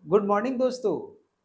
Good morning दोस्तों।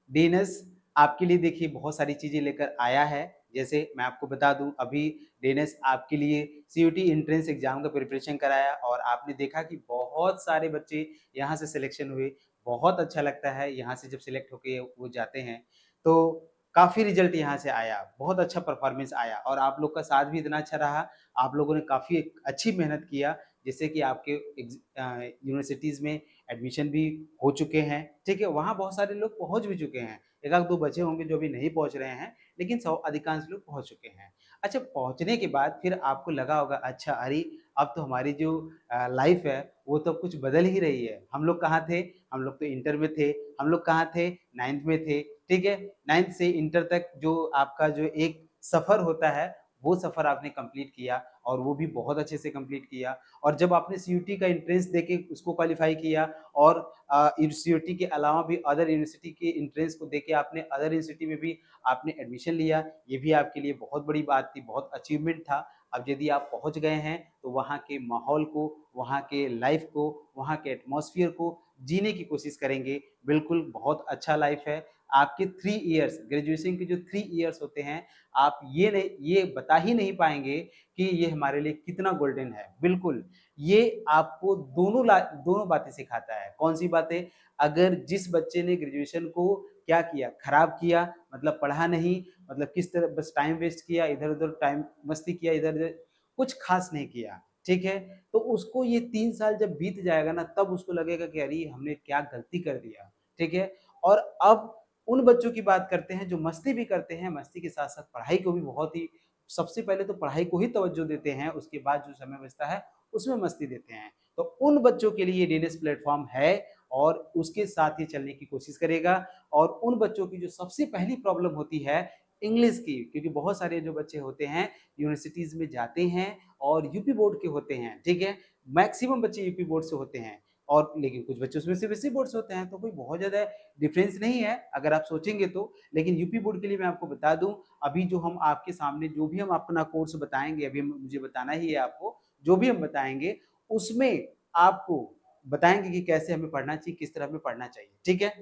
DNS आपके लिए देखिए बहुत सारी चीज़ें लेकर आया है। जैसे मैं आपको बता दूं, अभी डीएनएस आपके लिए सीयूटी एंट्रेंस एग्जाम का प्रिपरेशन कराया और आपने देखा कि बहुत सारे बच्चे यहाँ से सिलेक्शन हुए। बहुत अच्छा लगता है यहाँ से जब सिलेक्ट होके वो जाते हैं तो काफ़ी रिजल्ट यहाँ से आया, बहुत अच्छा परफॉर्मेंस आया और आप लोग का साथ भी इतना अच्छा रहा। आप लोगों ने काफ़ी अच्छी मेहनत किया जिससे कि आपके यूनिवर्सिटीज़ में एडमिशन भी हो चुके हैं, ठीक है? वहाँ बहुत सारे लोग पहुँच भी चुके हैं। 1 आध 2 बचे होंगे जो अभी नहीं पहुँच रहे हैं, लेकिन सौ अधिकांश लोग पहुँच चुके हैं। अच्छा, पहुँचने के बाद फिर आपको लगा होगा अच्छा अरे! अब तो हमारी जो लाइफ़ है वो तो कुछ बदल ही रही है। हम लोग कहाँ थे? हम लोग तो इंटर में थे। हम लोग कहाँ थे? 9th में थे, ठीक है? 9th से इंटर तक जो आपका जो एक सफ़र होता है, वो सफ़र आपने कंप्लीट किया और वो भी बहुत अच्छे से कंप्लीट किया। और जब आपने सीयूटी का एंट्रेंस देके उसको क्वालीफाई किया और सीयूटी के अलावा भी अदर यूनिवर्सिटी के एंट्रेंस को देके आपने अदर यूनिवर्सिटी में भी आपने एडमिशन लिया, ये भी आपके लिए बहुत बड़ी बात थी, बहुत अचीवमेंट था। अब यदि आप पहुँच गए हैं, तो वहाँ के माहौल को, वहाँ के लाइफ़ को, वहाँ के एटमॉस्फियर को जीने की कोशिश करेंगे। बिल्कुल बहुत अच्छा लाइफ़ है। आपके 3 इयर्स ग्रेजुएशन के जो 3 इयर्स होते हैं, आप ये बता ही नहीं पाएँगे कि ये हमारे लिए कितना गोल्डन है। बिल्कुल, ये आपको दोनों बातें सिखाता है। कौन-सी बातें? अगर जिस बच्चे ने ग्रेजुएशन को क्या किया, खराब किया, मतलब पढ़ा नहीं, मतलब किस तरह बस टाइम वेस्ट किया, इधर-उधर टाइम मस्ती किया, इधर-उधर कुछ ख़ास नहीं किया, ठीक है? तो उसको ये 3 साल जब बीत जाएगा ना, तब उसको लगेगा कि अरे! हमने क्या गलती कर दिया, ठीक है? और अब उन बच्चों की बात करते हैं जो मस्ती भी करते हैं, मस्ती के साथ-साथ पढ़ाई को भी बहुत ही सबसे पहले तो पढ़ाई को ही तवज्जो देते हैं, उसके बाद जो समय बचता है, उसमें मस्ती देते हैं। तो उन बच्चों के लिए ये डीएनएस प्लेटफ़ॉर्म है और उसके साथ ही चलने की कोशिश करेगा और उन बच्चों की जो सबसे पहली प्रॉब्लम होती है इंग्लिश की, क्योंकि बहुत सारे जो बच्चे होते हैं यूनिवर्सिटीज़ में जाते हैं और यूपी बोर्ड के होते हैं, ठीक है? मैक्सिमम बच्चे यूपी बोर्ड से होते हैं और लेकिन कुछ बच्चे उसमें सीबीएसई बोर्ड से होते हैं, तो कोई बहुत ज़्यादा डिफरेंस नहीं है अगर आप सोचेंगे तो। लेकिन यूपी बोर्ड के लिए मैं आपको बता दूँ, अभी जो हम आपके सामने जो भी हम अपना कोर्स बताएँगे, अभी हम मुझे बताना ही है आपको, जो भी हम बताएँगे, उसमें आपको बताएँगे कि कैसे हमें पढ़ना चाहिए, किस तरह हमें पढ़ना चाहिए, ठीक है?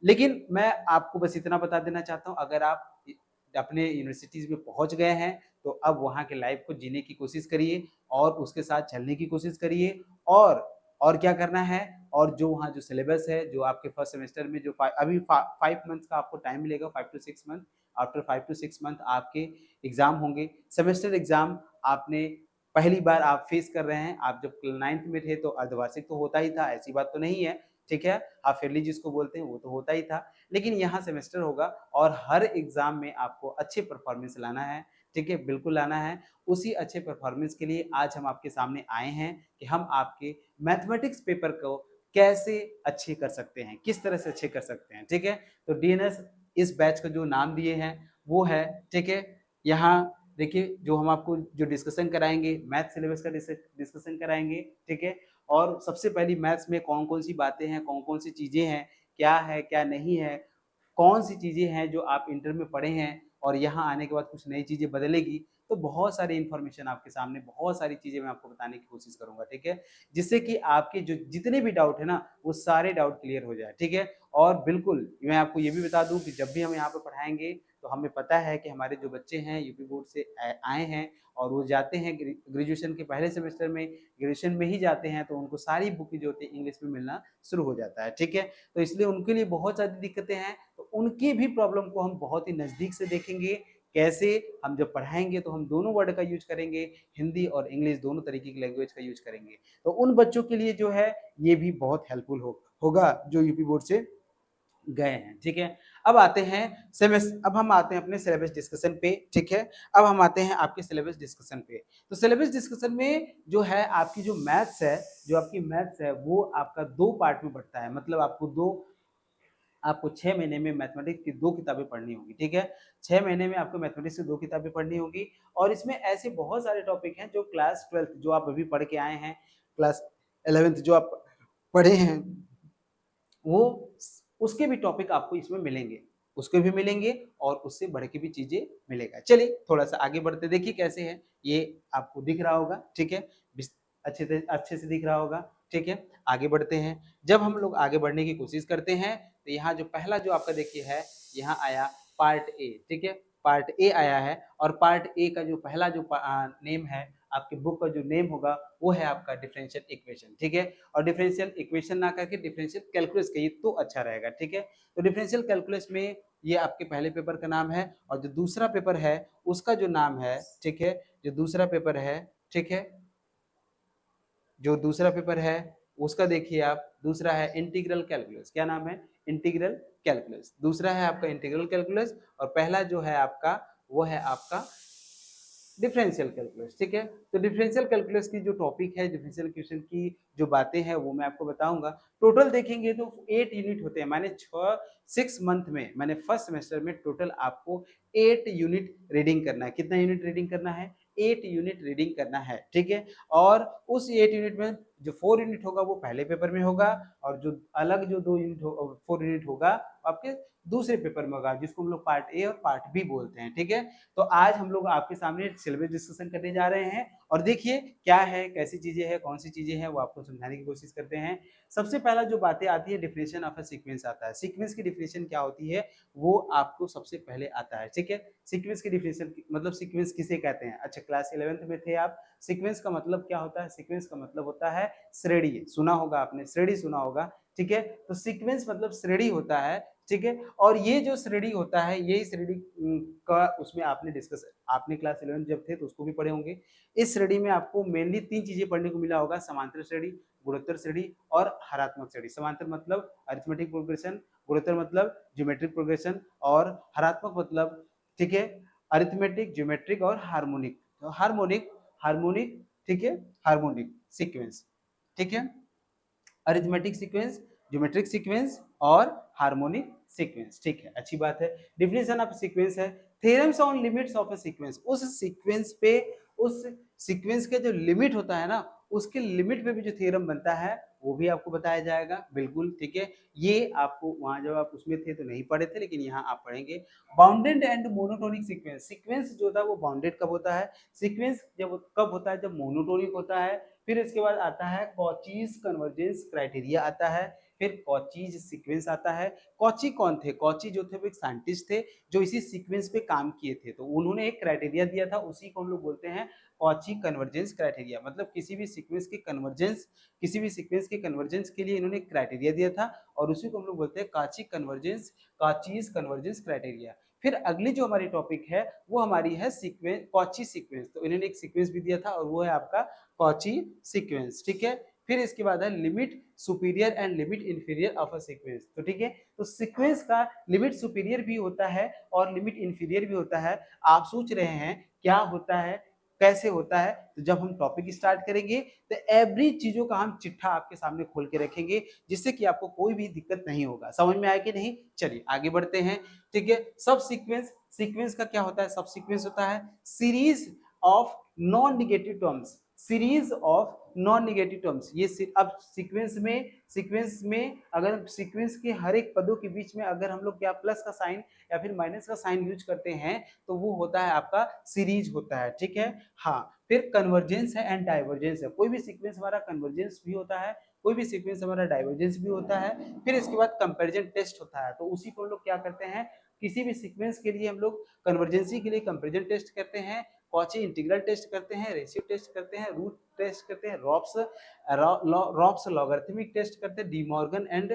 लेकिन मैं आपको बस इतना बता देना चाहता हूँ, अगर आप अपने यूनिवर्सिटीज़ में पहुँच गए हैं, तो अब वहाँ के लाइफ़ को जीने की कोशिश करिए और उसके साथ चलने की कोशिश करिए और और क्या करना है और जो वहाँ जो सिलेबस है, जो आपके फर्स्ट सेमेस्टर में जो 5 मंथ्स का आपको टाइम मिलेगा, 5 to 6 month, after 5 to 6 month आपके एग्ज़ाम होंगे। सेमेस्टर एग्ज़ाम आपने पहली बार आप फेस कर रहे हैं। आप जब 9th में थे तो अर्धवार्षिक तो होता ही था, ऐसी बात तो नहीं है, ठीक है? हाफ ईयरली जिसको बोलते हैं वो तो होता ही था। लेकिन यहाँ सेमेस्टर होगा और हर एग्ज़ाम में आपको अच्छे परफॉर्मेंस लाना है, ठीक है? बिल्कुल लाना है। उसी अच्छे परफॉर्मेंस के लिए आज हम आपके सामने आए हैं कि हम आपके मैथमेटिक्स पेपर को कैसे अच्छे कर सकते हैं, किस तरह से अच्छे कर सकते हैं, ठीक है? तो डीएनएस इस बैच का जो नाम दिए हैं वो है, ठीक है? यहाँ देखिए जो हम आपको जो डिस्कशन कराएँगे, मैथ सिलेबस का डिस्कशन कराएँगे, ठीक है? और सबसे पहली मैथ्स में कौन-कौन सी बातें हैं, कौन-कौन सी चीज़ें हैं, क्या है, क्या नहीं है, कौन-सी चीज़ें हैं जो आप इंटर में पढ़े हैं और यहाँ आने के बाद कुछ नई चीज़ें बदलेगी, तो बहुत सारी इन्फॉर्मेशन आपके सामने, बहुत सारी चीज़ें मैं आपको बताने की कोशिश करूँगा, ठीक है? जिससे कि आपके जो जितने भी डाउट है ना, वो सारे डाउट क्लियर हो जाए, ठीक है? और बिल्कुल, मैं आपको ये भी बता दूँ कि जब भी हम यहाँ पे पढ़ाएँगे, तो हमें पता है कि हमारे जो बच्चे हैं यूपी बोर्ड से आए हैं और वो जाते हैं ग्रेजुएशन के पहले सेमेस्टर में, ग्रेजुएशन में ही जाते हैं, तो उनको सारी बुक जो होती है इंग्लिश में मिलना शुरू हो जाता है, ठीक है? तो इसलिए उनके लिए बहुत सारी दिक्कतें हैं, तो उनकी भी प्रॉब्लम को हम बहुत ही नज़दीक से देखेंगे। कैसे हम जब पढ़ाएँगे तो हम दोनों वर्ड का यूज़ करेंगे, हिंदी और इंग्लिश दोनों तरीके की लैंग्वेज का यूज़ करेंगे। तो उन बच्चों के लिए जो है, ये भी बहुत हेल्पफुल होगा जो यूपी बोर्ड से गए हैं, ठीक है? अब हम आते हैं अपने सिलेबस डिस्कशन पे, ठीक है? अब हम आते हैं आपके सिलेबस डिस्कशन पे। तो सिलेबस डिस्कशन में जो है आपकी जो मैथ्स है, जो आपकी मैथ्स है वो आपका 2 पार्ट में बँटता है। मतलब आपको 6 महीने में मैथमेटिक्स की 2 किताबें पढ़नी होंगी, ठीक है? 6 महीने में आपको मैथमेटिक्स की 2 किताबें पढ़नी होंगी और इसमें ऐसे बहुत सारे टॉपिक हैं जो क्लास 12th जो आप अभी पढ़ के आए हैं, क्लास 11th जो आप पढ़े हैं, वो उसके भी टॉपिक आपको इसमें मिलेंगे। उसके भी मिलेंगे और उससे बढ़ के भी चीज़ें मिलेगा। चलिए थोड़ा-सा आगे बढ़ते देखिए कैसे है, ये आपको दिख रहा होगा, ठीक है? अच्छे से दिख रहा होगा, ठीक है, आगे बढ़ते हैं। जब हम लोग आगे बढ़ने की कोशिश करते हैं तो यहाँ जो पहला जो आपका देखिए है, यहाँ आया पार्ट ए, ठीक है, पार्ट ए आया है और पार्ट ए का जो पहला जो नेम है, आपके बुक का जो नेम होगा वो है आपका डिफरेंशियल इक्वेशन, ठीक है। और डिफरेंशियल इक्वेशन ना करके डिफरेंशियल कैलकुलस कहिए तो अच्छा रहेगा, ठीक है। तो डिफरेंशियल कैलकुलस में ये आपके पहले पेपर का नाम है और जो दूसरा पेपर है उसका जो नाम है, ठीक है, जो दूसरा पेपर है, ठीक है, जो दूसरा पेपर है उसका देखिए आप, दूसरा है इंटीग्रल कैलकुलस। क्या नाम है? Integral calculus. दूसरा है आपका इंटीग्रल कैलकुलस और पहला जो है आपका वो है आपका डिफरेंशियल कैलकुलस, ठीक है। तो डिफरेंशियल कैलकुलस की जो टॉपिक है, डिफरेंशियल इक्वेशन की जो बातें हैं वो मैं आपको बताऊंगा। टोटल देखेंगे तो 8 यूनिट होते हैं, माने 6 मंथ में, मैंने फर्स्ट सेमेस्टर में टोटल आपको 8 यूनिट रीडिंग करना है। कितना यूनिट रीडिंग करना है? 8 यूनिट रीडिंग करना है, ठीक है। और उस 8 यूनिट में जो 4 यूनिट होगा वो पहले पेपर में होगा और जो अलग जो 2 यूनिट 4 यूनिट होगा आपके दूसरे पेपर में होगा, जिसको हम लोग पार्ट ए और पार्ट बी बोलते हैं, ठीक है। तो आज हम लोग आपके सामने सिलेबस डिस्कशन करने जा रहे हैं और देखिए क्या है, कैसी चीजें हैं, कौन सी चीजें हैं, वो आपको समझाने की कोशिश करते हैं। सबसे पहला जो बातें आती है, डिफिनेशन ऑफ अ सीक्वेंस आता है। सीक्वेंस की डिफिनेशन क्या होती है वो आपको सबसे पहले आता है, ठीक है। सीक्वेंस की डिफिनेशन मतलब सीक्वेंस किसे कहते हैं? अच्छा, क्लास 11th में थे आप। सीक्वेंस का मतलब क्या होता है? सीक्वेंस का मतलब होता है श्रेणी। सुना होगा आपने, श्रेणी सुना होगा, ठीक है। तो सीक्वेंस मतलब श्रेणी होता है, ठीक है। और ये जो श्रेणी होता है, यही श्रेणी का उसमें आपने डिस्कस, आपने क्लास 11 जब थे तो उसको भी पढ़े होंगे। इस श्रेणी में आपको मेनली 3 चीजें पढ़ने को मिला होगा: समांतर श्रेणी, गुणोत्तर श्रेणी और हरात्मक श्रेणी। समांतर मतलब अरिथमेटिक प्रोग्रेशन, गुणोत्तर मतलब ज्योमेट्रिक प्रोग्रेशन और हरात्मक मतलब, ठीक है, अरिथमेटिक, ज्योमेट्रिक और हार्मोनिक। तो हार्मोनिक, हार्मोनिक, ठीक है, हार्मोनिक सीक्वेंस, ठीक है। अरिथमेटिक सीक्वेंस, ज्योमेट्रिक सीक्वेंस और हार्मोनिक सीक्वेंस, ठीक है, अच्छी बात है। डिफिनेशन ऑफ सीक्वेंस है theorems on limits of a sequence. उस सीक्वेंस पे, उस सीक्वेंस के जो लिमिट होता है ना, उसके लिमिट पे भी जो थ्योरम बनता है वो भी आपको बताया जाएगा, बिल्कुल, ठीक है। ये आपको वहां जब आप उसमें थे तो नहीं पढ़े थे, लेकिन यहाँ आप पढ़ेंगे। Bounded and monotonic sequence. Sequence जो था वो बाउंडेड कब होता है? सीक्वेंस जब कब होता है? जब मोनोटोनिक होता है। फिर इसके बाद आता है कॉचीज कन्वर्जेंस क्राइटेरिया आता है, फिर कॉचीज सीक्वेंस आता है। कॉची कौन थे? कॉची जो थे वो एक साइंटिस्ट थे जो इसी सीक्वेंस पे काम किए थे, तो उन्होंने एक क्राइटेरिया दिया था, उसी को हम लोग बोलते हैं कॉची कन्वर्जेंस क्राइटेरिया। मतलब किसी भी सीक्वेंस के कन्वर्जेंस, किसी भी सीक्वेंस के कन्वर्जेंस के लिए इन्होंने एक क्राइटेरिया दिया था और उसी को हम लोग बोलते हैं Cauchy convergence, Cauchy's convergence criteria. फिर अगली जो हमारी टॉपिक है वो हमारी है सीक्वेंस, कॉची सीक्वेंस। तो इन्होंने एक सीक्वेंस भी दिया था और वो है आपका कॉची सीक्वेंस, ठीक है। फिर इसके बाद है limit superior and limit inferior of a sequence. तो ठीक है, तो सीक्वेंस का लिमिट सुपीरियर भी होता है और लिमिट इंफीरियर भी होता है। आप सोच रहे हैं क्या होता है, कैसे होता है? तो जब हम टॉपिक स्टार्ट करेंगे तो एवरी चीजों का हम चिट्ठा आपके सामने खोल के रखेंगे, जिससे कि आपको कोई भी दिक्कत नहीं होगा। समझ में आया कि नहीं? चलिए आगे बढ़ते हैं, ठीक है। सब सीक्वेंस, सीक्वेंस का क्या होता है? सब सीक्वेंस होता है series of non negative terms, series of non negative terms. ये अब सीक्वेंस में अगर सीक्वेंस के हर एक पदों के बीच में अगर हम लोग क्या प्लस का साइन या फिर माइनस का साइन यूज करते हैं तो वो होता है आपका सीरीज होता है, ठीक है। हाँ, फिर कन्वर्जेंस है एंड डाइवर्जेंस है। कोई भी सीक्वेंस हमारा कन्वर्जेंस भी होता है, कोई भी सीक्वेंस हमारा डाइवर्जेंस भी होता है। फिर इसके बाद कंपैरिजन टेस्ट होता है, तो उसी को हम लोग क्या करते हैं, किसी भी सीक्वेंस के लिए हम लोग कन्वर्जेंसी के लिए कंपैरिजन टेस्ट करते हैं, कॉची इंटीग्रल टेस्ट करते हैं, रेशियो टेस्ट करते हैं, रूट टेस्ट करते हैं, रॉप्स लॉगरिथमिक टेस्ट करते हैं, डीमॉर्गन एंड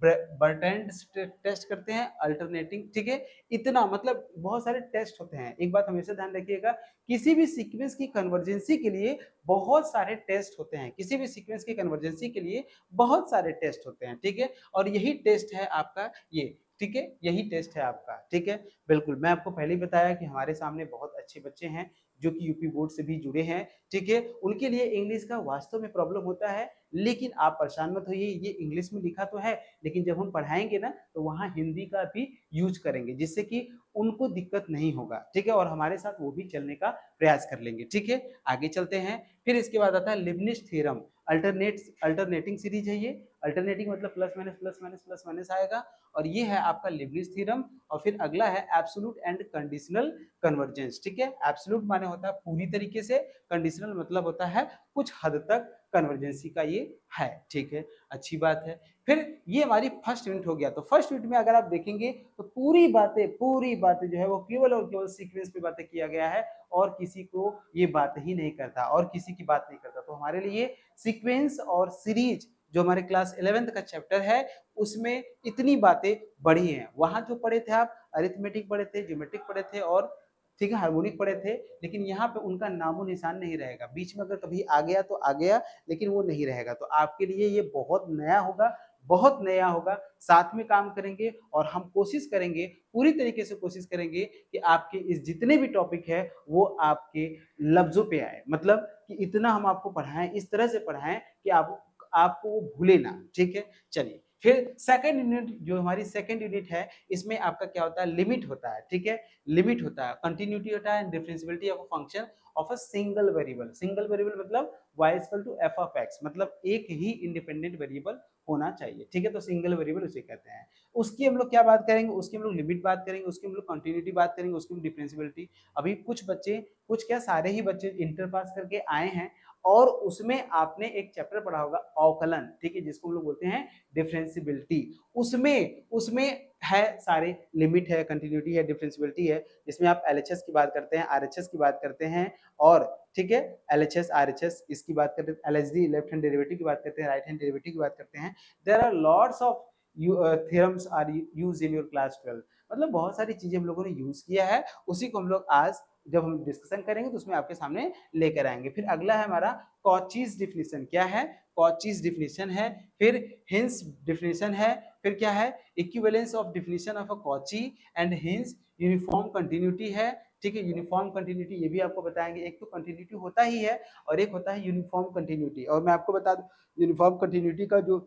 बर्टैंड टेस्ट करते हैं, अल्टरनेटिंग, ठीक है। इतना मतलब बहुत सारे टेस्ट होते हैं। एक बात हमेशा ध्यान रखिएगा, किसी भी सीक्वेंस की कन्वर्जेंसी के लिए बहुत सारे टेस्ट होते हैं, किसी भी सीक्वेंस की कन्वर्जेंसी के लिए बहुत सारे टेस्ट होते हैं, ठीक है। और यही टेस्ट है आपका ये, ठीक है, यही टेस्ट है आपका, ठीक है। बिल्कुल, मैं आपको पहले ही बताया कि हमारे सामने बहुत अच्छे बच्चे हैं जो कि यूपी बोर्ड से भी जुड़े हैं, ठीक है। उनके लिए इंग्लिश का वास्तव में प्रॉब्लम होता है, लेकिन आप परेशान मत होइए, ये इंग्लिश में लिखा तो है, लेकिन जब हम पढ़ाएंगे ना तो वहाँ हिंदी का भी यूज करेंगे, जिससे कि उनको दिक्कत नहीं होगा, ठीक है। और हमारे साथ वो भी चलने का प्रयास कर लेंगे, ठीक है। आगे चलते हैं। फिर इसके बाद आता है लिबनिश थ्योरम। अल्टरनेटिंग सीरीज है ये। अल्टरनेटिंग मतलब plus minus plus minus plus minus आएगा, और ये है आपका लिबनिश थ्योरम। और फिर अगला है एब्सोल्यूट एंड कंडीशनल कन्वर्जेंस, ठीक है। एब्सोल्यूट माने होता है पूरी तरीके से, कंडीशनल मतलब होता है कुछ हद तक कन्वर्जेंसी का ये है, ठीक है, अच्छी बात है। फिर ये हमारी फर्स्ट यूनिट हो गया। तो फर्स्ट यूनिट में अगर आप देखेंगे तो पूरी बातें जो है वो केवल और केवल सीक्वेंस पे बातें किया गया है और किसी को ये बात ही नहीं करता और किसी की बात नहीं करता। तो हमारे लिए सीक्वेंस और सीरीज जो हमारे क्लास 11th का चैप्टर है उसमें इतनी बातें बढ़ी हैं। वहां जो पढ़े थे आप अरिथमेटिक पढ़े थे, ज्योमेट्रिक पढ़े थे और ठीक है हार्मोनिक पढ़े थे, लेकिन यहाँ पे उनका नामो निशान नहीं रहेगा। बीच में अगर कभी आ गया तो आ गया, लेकिन वो नहीं रहेगा। तो आपके लिए ये बहुत नया होगा, बहुत नया होगा। साथ में काम करेंगे और हम कोशिश करेंगे, पूरी तरीके से कोशिश करेंगे कि आपके इस जितने भी टॉपिक है वो आपके लफ्जों पे आए, मतलब कि इतना हम आपको पढ़ाएं, इस तरह से पढ़ाएं कि आपको वो भूले ना, ठीक है। चलिए फिर सेकंड यूनिट, जो हमारी सेकंड यूनिट है, इसमें आपका क्या होता है, लिमिट होता है, ठीक है। लिमिट होता है, कंटिन्यूटी होता है, differentiability of a function of a single variable. Single variable मतलब y equal to f of x, मतलब एक ही इंडिपेंडेंट वेरिएबल होना चाहिए, ठीक है। तो सिंगल वेरिएबल उसे कहते हैं। उसकी हम लोग क्या बात करेंगे, उसकी हम लोग लिमिट बात करेंगे, उसकी हम लोग कंटिन्यूटी बात करेंगे, उसकी हम डिफरेंशियबिलिटी। अभी कुछ बच्चे, कुछ क्या सारे ही बच्चे इंटर पास करके आए हैं और उसमें आपने एक चैप्टर पढ़ा होगा अवकलन, ठीक है, जिसको हम लोग बोलते हैं डिफरेंशियबिलिटी। उसमें उसमें है सारे लिमिट है, कंटिन्यूटी है, डिफरेंशियबिलिटी है, जिसमें आप एलएचएस की बात करते हैं, आरएचएस की बात करते हैं और ठीक है एलएचएस आरएचएस इसकी बात करते हैं, एलएचडी लेफ्ट हैंड डेरिवेटिव की बात करते हैं, राइट हैंड डेरिवेटिव की बात करते हैं। There are lots of theorems are used in your class 12, मतलब बहुत सारी चीजें हम लोगों ने यूज किया है, उसी को हम लोग आज जब हम डिस्कशन करेंगे तो उसमें आपके सामने लेकर आएंगे। फिर अगला है हमारा कॉचीज डिफिनेशन। क्या है, कॉचीज डिफिनेशन है। फिर हिंस डिफिनेशन है। फिर क्या है, equivalence of definition of a Cauchy and hints. Uniform continuity है, ठीक है, यूनिफॉर्म कंटिन्यूटी ये भी आपको बताएंगे। एक तो कंटिन्यूटी होता ही है और एक होता है यूनिफॉर्म कंटिन्यूटी। और मैं आपको बता दूं यूनिफॉर्म कंटिन्यूटी का जो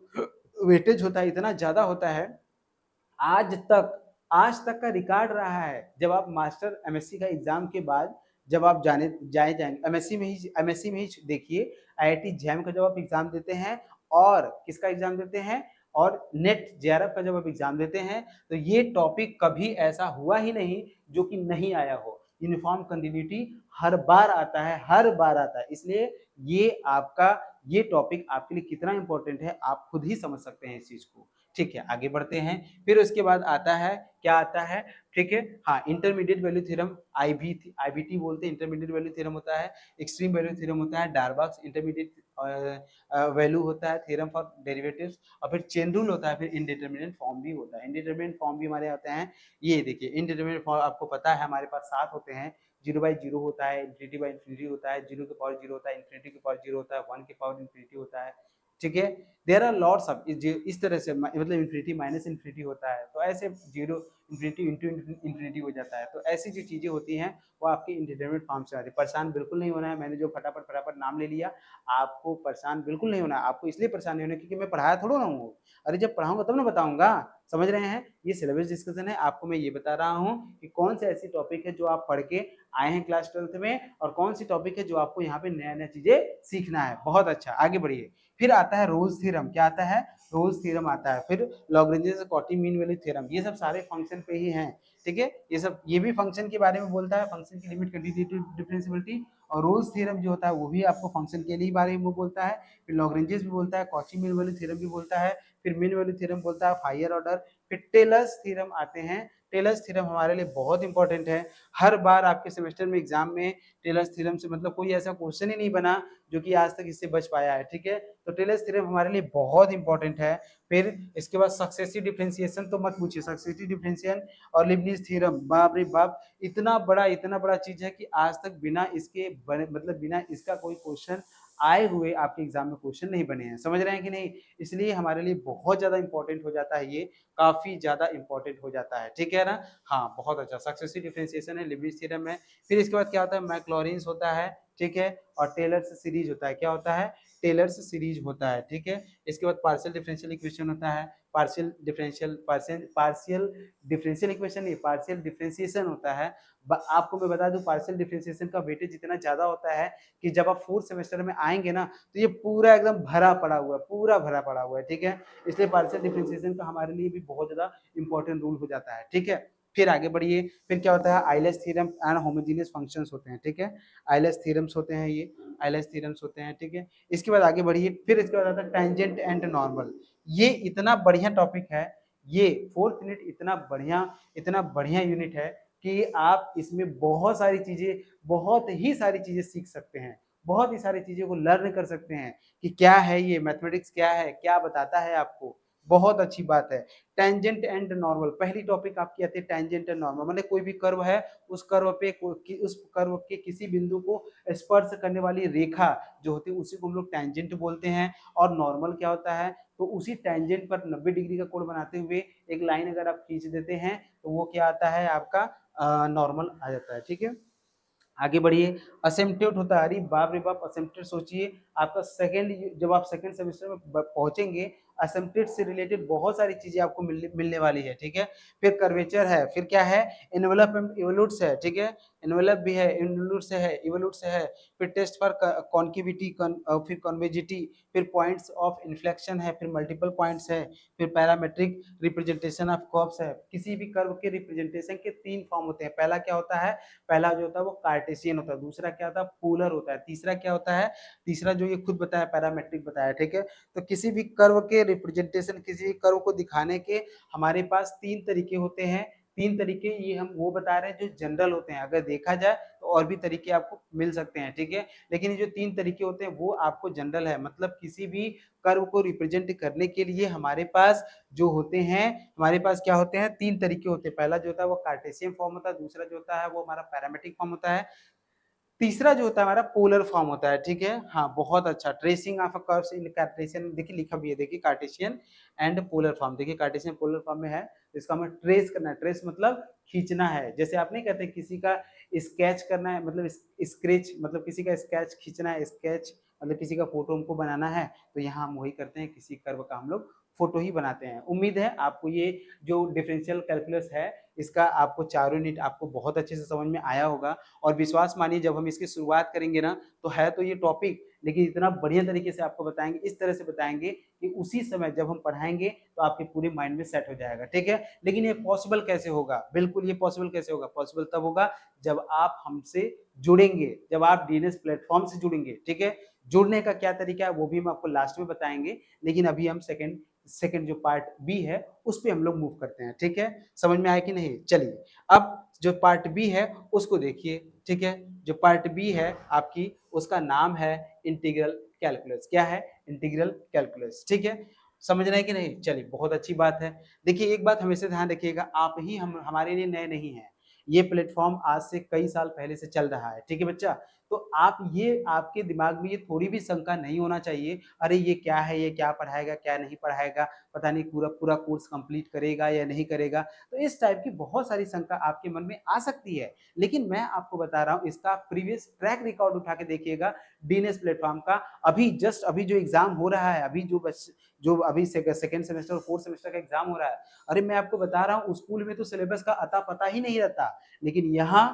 वेटेज होता है इतना ज्यादा होता है, आज तक आज तक का रिकॉर्ड रहा है। जब आप मास्टर एमएससी का एग्जाम के बाद जब आप जाएंगे एमएससी में ही देखिए, आईआईटी जैम का जब आप एग्जाम देते हैं और किसका एग्जाम देते हैं और नेट जेआरएफ का जब आप एग्जाम देते हैं, तो ये टॉपिक कभी ऐसा हुआ ही नहीं जो कि नहीं आया हो। यूनिफॉर्म कंटिन्यूटी हर बार आता है, हर बार आता है। इसलिए ये टॉपिक आपके लिए कितना इंपॉर्टेंट है आप खुद ही समझ सकते हैं इस चीज को, ठीक है। आगे बढ़ते हैं। फिर उसके बाद आता है, क्या आता है, ठीक है, हाँ, इंटरमीडिएट वैल्यू थ्योरम, आईबीटी बोलते हैं, इंटरमीडिएट वैल्यू थ्योरम होता है। एक्सट्रीम वैल्यू थ्योरम होता है, डारबॉक्स इंटरमीडिएट वैल्यू होता है, थ्योरम फॉर डेरिवेटिव्स। और फिर चेन रूल होता है, फिर इनडिटरमिनेट फॉर्म भी होता है। इनडिटरमिनेट फॉर्म भी हमारे होते हैं, ये देखिए इनडिटरमिनेट फॉर्म आपको पता है हमारे पास 7 होते हैं। 0/0 होता है, इन्फिनिटी बाई इन्फिनिटी होता है, 0 के पावर 0 होता है, इन्फिनिटी के पावर 0 होता है, 1 के पावर इन्फिनिटी होता है, ठीक है। देयर आर लॉट्स ऑफ इस तरह से, मतलब इन्फिनिटी माइनस इन्फिनिटी होता है, तो ऐसे 0 इन्फिनिटी इंटू इन्फिनिटी हो जाता है। तो ऐसी जो चीजें होती हैं वो आपकी इंडिटरमिनेट फॉर्म से आती है। परेशान बिल्कुल नहीं होना है, मैंने जो फटाफट फटाफट नाम ले लिया, आपको परेशान बिल्कुल नहीं होना है। आपको इसलिए परेशान नहीं होना क्योंकि मैं पढ़ाया थोड़ा ना हूँ, अरे जब पढ़ाऊंगा तब ना बताऊंगा, समझ रहे हैं। ये सिलेबस डिस्कशन है, आपको मैं ये बता रहा हूँ कि कौन से ऐसी टॉपिक है जो आप पढ़ के आए हैं क्लास 12th में और कौन सी टॉपिक है जो आपको यहाँ पे नया नया चीजें सीखना है। बहुत अच्छा, आगे बढ़िए। फिर आता है रोल्स थ्योरम। क्या आता है, रोल्स थ्योरम आता है। फिर लॉग्रेंजेस कॉटी मीन वैल्यू थ्योरम, ये सब सारे फंक्शन पे ही हैं, ठीक है। ये भी फंक्शन के बारे में बोलता है, फंक्शन की लिमिट, कंटिन्यूटी, डिफरेंशियबिलिटी। और रोल्स थ्योरम जो होता है वो भी आपको फंक्शन के लिए बारे में बोलता है। फिर लॉग्रेंजेस भी बोलता है, कॉची मीन वैल्यू थ्योरम भी बोलता है, फिर मीन वैल्यू थ्योरम बोलता है, हायर ऑर्डर। फिर टेलर्स थ्योरम आते हैं। टेलर्स थ्योरम हमारे लिए बहुत इंपॉर्टेंट है। हर बार आपके सेमेस्टर में एग्जाम में टेलर्स थ्योरम से मतलब कोई ऐसा क्वेश्चन ही नहीं बना जो कि आज तक इससे बच पाया है, ठीक है। तो टेलर्स थ्योरम हमारे लिए बहुत इंपॉर्टेंट है। फिर इसके बाद सक्सेसिव डिफरेंशिएशन तो मत पूछिए, सक्सेसिव डिफरेंशिएशन और लीबनिज थ्योरम, बाप रे बाप, इतना बड़ा चीज है कि आज तक बिना इसके मतलब बिना इसका कोई क्वेश्चन आए हुए आपके एग्जाम में क्वेश्चन नहीं बने हैं, समझ रहे हैं कि नहीं। इसलिए हमारे लिए बहुत ज्यादा इंपॉर्टेंट हो जाता है, ये काफी ज्यादा इंपॉर्टेंट हो जाता है, ठीक है ना। हाँ, बहुत अच्छा, सक्सेसिव डिफरेंशिएशन है, लीबनिज थ्योरम है। फिर इसके बाद क्या होता है, मैक्लॉरिन्स होता है, ठीक है। और टेलर्स सीरीज होता है। क्या होता है, टेलर्स सीरीज होता है, ठीक है। इसके बाद पार्शियल डिफरेंशियल इक्वेशन होता है, पार्शियल डिफरेंशियल इक्वेशन नहीं, पार्शियल डिफरेंशिएशन होता है। आपको मैं बता दूं पार्शियल डिफरेंशिएशन का वेटेज इतना ज्यादा होता है कि जब आप 4th सेमेस्टर में आएंगे ना तो ये पूरा एकदम भरा पड़ा हुआ है, पूरा भरा पड़ा हुआ है, ठीक है। इसलिए पार्शियल डिफरेंशिएशन का हमारे लिए भी बहुत ज्यादा इंपॉर्टेंट रूल हो जाता है, ठीक है। फिर आगे बढ़िए, फिर क्या होता है, island theorem and homogeneous functions होते हैं, ठीक है, आइलैंड थ्योरम्स होते हैं, ये आइलैंड थ्योरम्स होते हैं, ठीक है। इसके बाद आगे बढ़िए, फिर इसके बाद आता है टेंजेंट एंड नॉर्मल। ये इतना बढ़िया टॉपिक है, ये फोर्थ यूनिट इतना बढ़िया यूनिट है कि आप इसमें बहुत ही सारी चीजें सीख सकते हैं, बहुत ही सारी चीजों को लर्न कर सकते हैं कि क्या है ये मैथमेटिक्स, क्या है, क्या बताता है आपको, बहुत अच्छी बात है। टेंजेंट एंड नॉर्मल, पहली टॉपिक आपकी आती है टेंजेंट एंड नॉर्मल, मतलब कोई भी कर्व है, उस कर्व के किसी बिंदु को स्पर्श करने वाली रेखा जो होती है उसी को हम लोग टेंजेंट बोलते हैं। और नॉर्मल क्या होता है, तो उसी टेंजेंट पर 90 डिग्री का कोण बनाते हुए एक लाइन अगर आप खींच देते हैं तो वो क्या आता है, आपका नॉर्मल आ जाता है, ठीक है। आगे बढ़िए, असिम्प्टोट होता है, अरे बाप रे बाप, असिम्प्टोट सोचिए, आपका जब आप सेकंड सेमेस्टर में पहुंचेंगे, असिम्प्टोट से रिलेटेड बहुत सारी चीजें आपको मिलने वाली है, ठीक है। फिर कर्वेचर है, फिर क्या है, एनवेलप एंड इवोल्यूट्स है, ठीक है, एनवेलप भी है, इवोल्यूट्स है, फिर टेस्ट फॉर कॉन्केविटी, फिर कॉन्वेजिटी, फिर पॉइंट्स ऑफ इन्फ्लेक्शन है, फिर मल्टीपल पॉइंट्स है, फिर पैरामेट्रिक रिप्रेजेंटेशन ऑफ कर्व्स है। किसी भी कर्व के रिप्रेजेंटेशन के 3 फॉर्म होते हैं, पहला क्या होता है, पहला जो होता है वो कार्टेशियन होता है, दूसरा क्या होता है, पोलर होता है, तीसरा क्या होता है, तीसरा जो ये खुद बताया पैरामेट्रिक बताया, ठीक है। तो किसी भी कर्व के रिप्रेजेंटेशन, किसी भी कर्व को दिखाने के हमारे पास 3 तरीके होते हैं, 3 तरीके ये हम वो बता रहे हैं जो जनरल होते हैं, अगर देखा जाए तो और भी तरीके आपको मिल सकते हैं, ठीक है, लेकिन ये जो 3 तरीके होते हैं वो आपको जनरल है, मतलब किसी भी कर्व को रिप्रेजेंट करने के लिए हमारे पास जो होते हैं, हमारे पास क्या होते हैं, 3 तरीके होते हैं। पहला जो होता है वो कार्टेशियन फॉर्म होता है, दूसरा जो होता है वो हमारा पैरामेट्रिक फॉर्म होता है, तीसरा जो होता है हमारा पोलर फॉर्म होता है, ठीक है। हाँ, बहुत अच्छा, tracing of a curves in Cartesian, देखिए लिखा भी है, देखिए कार्टेशियन एंड पोलर फॉर्म, देखिए कार्टेशियन पोलर फॉर्म में है, तो इसका हमें ट्रेस करना है, ट्रेस मतलब खींचना है, जैसे आप नहीं कहते किसी का स्केच करना है, मतलब स्केच मतलब किसी का स्केच खींचना है, स्केच मतलब किसी का फोटो हमको बनाना है, तो यहाँ हम वही करते हैं, किसी कर्व का हम लोग फोटो ही बनाते हैं। उम्मीद है आपको ये जो डिफरेंशियल कैलकुलस है इसका आपको चारों यूनिट आपको बहुत अच्छे से समझ में आया होगा, और विश्वास मानिए जब हम इसकी शुरुआत करेंगे ना, तो है तो ये टॉपिक, लेकिन इतना बढ़िया तरीके से आपको बताएंगे, इस तरह से बताएंगे कि उसी समय जब हम पढ़ाएंगे तो आपके पूरे माइंड में सेट हो जाएगा, ठीक है। लेकिन ये पॉसिबल कैसे होगा, बिल्कुल ये पॉसिबल कैसे होगा, पॉसिबल तब होगा जब आप हमसे जुड़ेंगे, जब आप डीएनएस प्लेटफॉर्म से जुड़ेंगे, ठीक है। जुड़ने का क्या तरीका है वो भी हम आपको लास्ट में बताएंगे, लेकिन अभी हम सेकंड सेकंड जो पार्ट बी है उस पे हम लोग मूव करते हैं, ठीक है। समझ में आया कि नहीं, चलिए अब जो पार्ट बी है उसको देखिए, ठीक है। जो पार्ट बी है आपकी, उसका नाम है इंटीग्रल कैलकुलस, क्या है, इंटीग्रल कैलकुलस, ठीक है। समझ रहे हैं कि नहीं, चलिए बहुत अच्छी बात है। देखिए एक बात हमेशा ध्यान रखिएगा, आप ही हम हमारे लिए नए नहीं हैं, ये प्लेटफॉर्म आज से कई साल पहले से चल रहा है, ठीक है बच्चा। तो आप ये आपके दिमाग में ये थोड़ी भी शंका नहीं होना चाहिए, अरे ये क्या है, ये क्या पढ़ाएगा क्या नहीं पढ़ाएगा, पता नहीं पूरा पूरा कोर्स कंप्लीट करेगा या नहीं करेगा, तो इस टाइप की बहुत सारी शंका आपके मन में आ सकती है। लेकिन मैं आपको बता रहा हूँ, इसका प्रीवियस ट्रैक रिकॉर्ड उठा के देखिएगा डीएनएस प्लेटफॉर्म का, अभी जो एग्जाम हो रहा है, जो अभी सेकेंड सेमेस्टर और फोर्थ सेमेस्टर का एग्जाम हो रहा है, अरे मैं आपको बता रहा हूँ स्कूल में तो सिलेबस का अता पता ही नहीं रहता, लेकिन यहाँ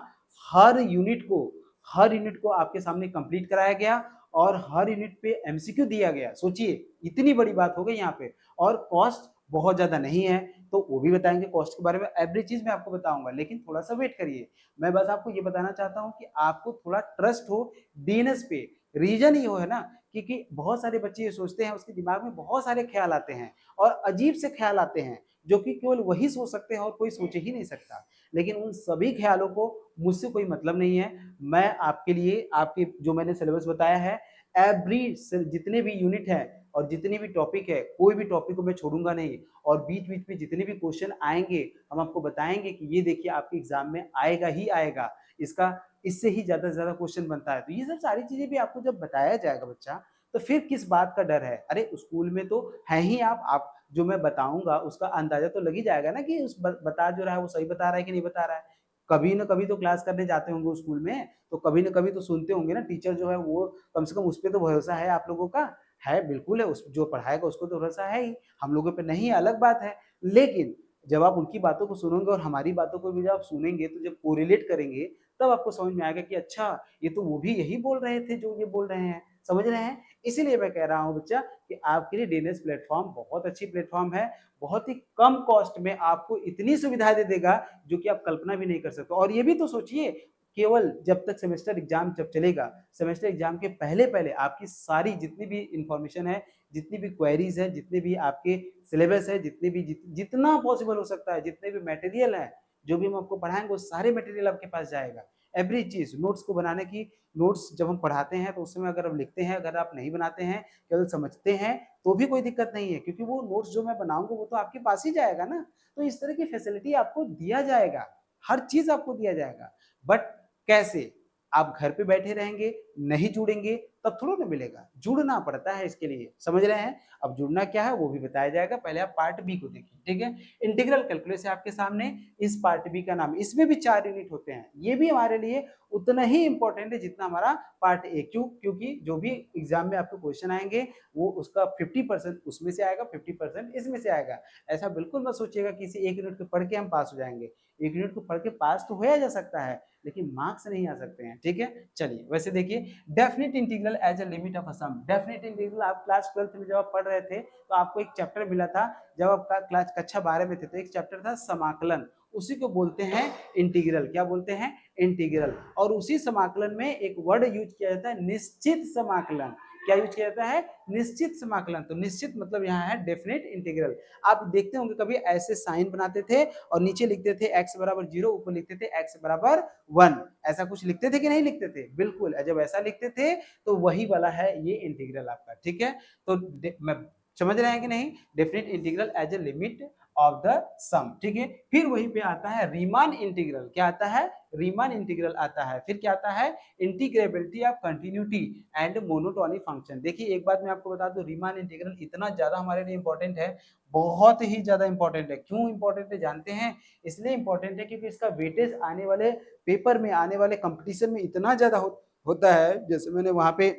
हर यूनिट को हर यूनिट को आपके सामने कंप्लीट कराया गया, और हर यूनिट पे एमसीक्यू दिया गया, सोचिए इतनी बड़ी बात हो गई यहाँ पे। और कॉस्ट बहुत ज्यादा नहीं है, तो वो भी बताएंगे, कॉस्ट के बारे में एवरी चीज मैं आपको बताऊंगा, लेकिन थोड़ा सा वेट करिए। मैं बस आपको ये बताना चाहता हूँ कि आपको थोड़ा ट्रस्ट हो डीएनएस पे, रीजन ये हो है ना, क्योंकि बहुत सारे बच्चे ये सोचते हैं, उसके दिमाग में बहुत सारे ख्याल आते हैं, और अजीब से ख्याल आते हैं जो कि केवल वही सोच सकते हैं और कोई सोच ही नहीं सकता, लेकिन उन सभी ख्यालों को मुझसे कोई मतलब नहीं है। मैं आपके लिए आपके जो मैंने सिलेबस बताया है, जितने भी यूनिट है और जितने भी टॉपिक है, कोई भी टॉपिक को मैं छोड़ूंगा नहीं, और बीच बीच में जितने भी क्वेश्चन आएंगे हम आपको बताएंगे कि ये देखिए आपके एग्जाम में आएगा ही आएगा, इसका इससे ही ज्यादा से ज्यादा क्वेश्चन बनता है, तो ये सब सारी चीजें भी आपको जब बताया जाएगा बच्चा, तो फिर किस बात का डर है, अरे स्कूल में तो है ही आप जो मैं बताऊंगा उसका अंदाजा तो लग ही जाएगा ना कि उस बता जो रहा है वो सही बता रहा है कि नहीं बता रहा है। कभी ना कभी तो क्लास करने जाते होंगे स्कूल में, तो कभी ना कभी तो सुनते होंगे ना, टीचर जो है वो कम से कम उस पर तो भरोसा है आप लोगों का, है बिल्कुल है, उस जो पढ़ाएगा उसको तो भरोसा है ही, हम लोगों पे नहीं है अलग बात है। लेकिन जब आप उनकी बातों को सुनोगे और हमारी बातों को भी जब आप सुनेंगे, तो जब कोरिलेट करेंगे तब आपको समझ में आएगा कि अच्छा ये तो वो भी यही बोल रहे थे जो ये बोल रहे हैं, समझ रहे हैं? इसीलिए मैं कह रहा हूँ बच्चा कि आपके लिए डीएनएस प्लेटफॉर्म बहुत अच्छी प्लेटफॉर्म है, बहुत ही कम कॉस्ट में आपको इतनी सुविधा दे देगा जो कि आप कल्पना भी नहीं कर सकते। और ये भी तो सोचिए, केवल जब तक सेमेस्टर एग्जाम जब चलेगा, सेमेस्टर एग्जाम के पहले-पहले आपकी सारी जितनी भी इन्फॉर्मेशन है, जितनी भी क्वेरीज़ है, जितने भी आपके सिलेबस है, जितने भी जितना पॉसिबल हो सकता है, जितने भी मटेरियल है, जो भी हम आपको पढ़ाएँगे वो सारे मटेरियल आपके पास जाएगा। एवरी चीज़ नोट्स को बनाने की, नोट्स जब हम पढ़ाते हैं तो उस समय अगर हम लिखते हैं, अगर आप नहीं बनाते हैं, केवल समझते हैं, तो भी कोई दिक्कत नहीं है, क्योंकि वो नोट्स जो मैं बनाऊँगा वो तो आपके पास ही जाएगा ना। तो इस तरह की फैसिलिटी आपको दिया जाएगा, हर चीज़ आपको दिया जाएगा। बट कैसे? आप घर पे बैठे रहेंगे, नहीं जुड़ेंगे, तब थोड़ा ना मिलेगा। जुड़ना पड़ता है इसके लिए, समझ रहे हैं? अब जुड़ना क्या है वो भी बताया जाएगा, पहले आप पार्ट बी को देखिए, ठीक है? इंटीग्रल कैलकुलस है आपके सामने, इस पार्ट बी का नाम, इसमें भी 4 यूनिट होते हैं। ये भी हमारे लिए उतना ही इम्पोर्टेंट है जितना हमारा पार्ट ए, क्योंकि जो भी एग्जाम में आपको क्वेश्चन आएँगे, वो उसका 50% उसमें से आएगा, 50% इसमें से आएगा। ऐसा बिल्कुल मत सोचिएगा कि इसे 1 यूनिट को पढ़ के हम पास हो जाएँगे। 1 यूनिट को पढ़ के पास तो होया जा सकता है, लेकिन मार्क्स नहीं आ सकते हैं, ठीक है? चलिए, वैसे देखिए, definite integral as a limit of a sum. Definite integral आप क्लास 12th में जब आप पढ़ रहे थे, तो आपको एक चैप्टर मिला था, जब आप क्लास कक्षा 12 में थे, तो एक चैप्टर था समाकलन, उसी को बोलते हैं इंटीग्रल। क्या बोलते हैं? इंटीग्रल। और उसी समाकलन में एक वर्ड यूज किया जाता है, निश्चित समाकलन। क्या यूज किया जाता है? निश्चित समाकलन। तो निश्चित मतलब यहाँ है डेफिनेट इंटीग्रल। आप देखते होंगे कभी ऐसे साइन बनाते थे और नीचे लिखते थे x बराबर 0, ऊपर लिखते थे x बराबर 1। ऐसा कुछ लिखते थे कि नहीं लिखते थे? बिल्कुल। जब ऐसा लिखते थे तो वही वाला है ये इंटीग्रल आपका, ठीक है? तो मैं समझ रहे हैं कि नहीं? Definite integral as a limit of the sum, ठीक है? फिर वहीं पे आता है रीमान इंटीग्रल। क्या आता है? रीमान इंटीग्रल आता है। फिर क्या आता है? Integrability of continuity and monotonic function. देखिए, एक बात मैं आपको बता दूं, रीमान इंटीग्रल इतना ज्यादा हमारे लिए इंपॉर्टेंट है, बहुत ही ज्यादा इंपॉर्टेंट है। क्यों इंपॉर्टेंट है जानते हैं? इसलिए इंपॉर्टेंट है क्योंकि इसका वेटेज आने वाले पेपर में, आने वाले कंपटीशन में इतना ज्यादा होता है। जैसे मैंने वहां पे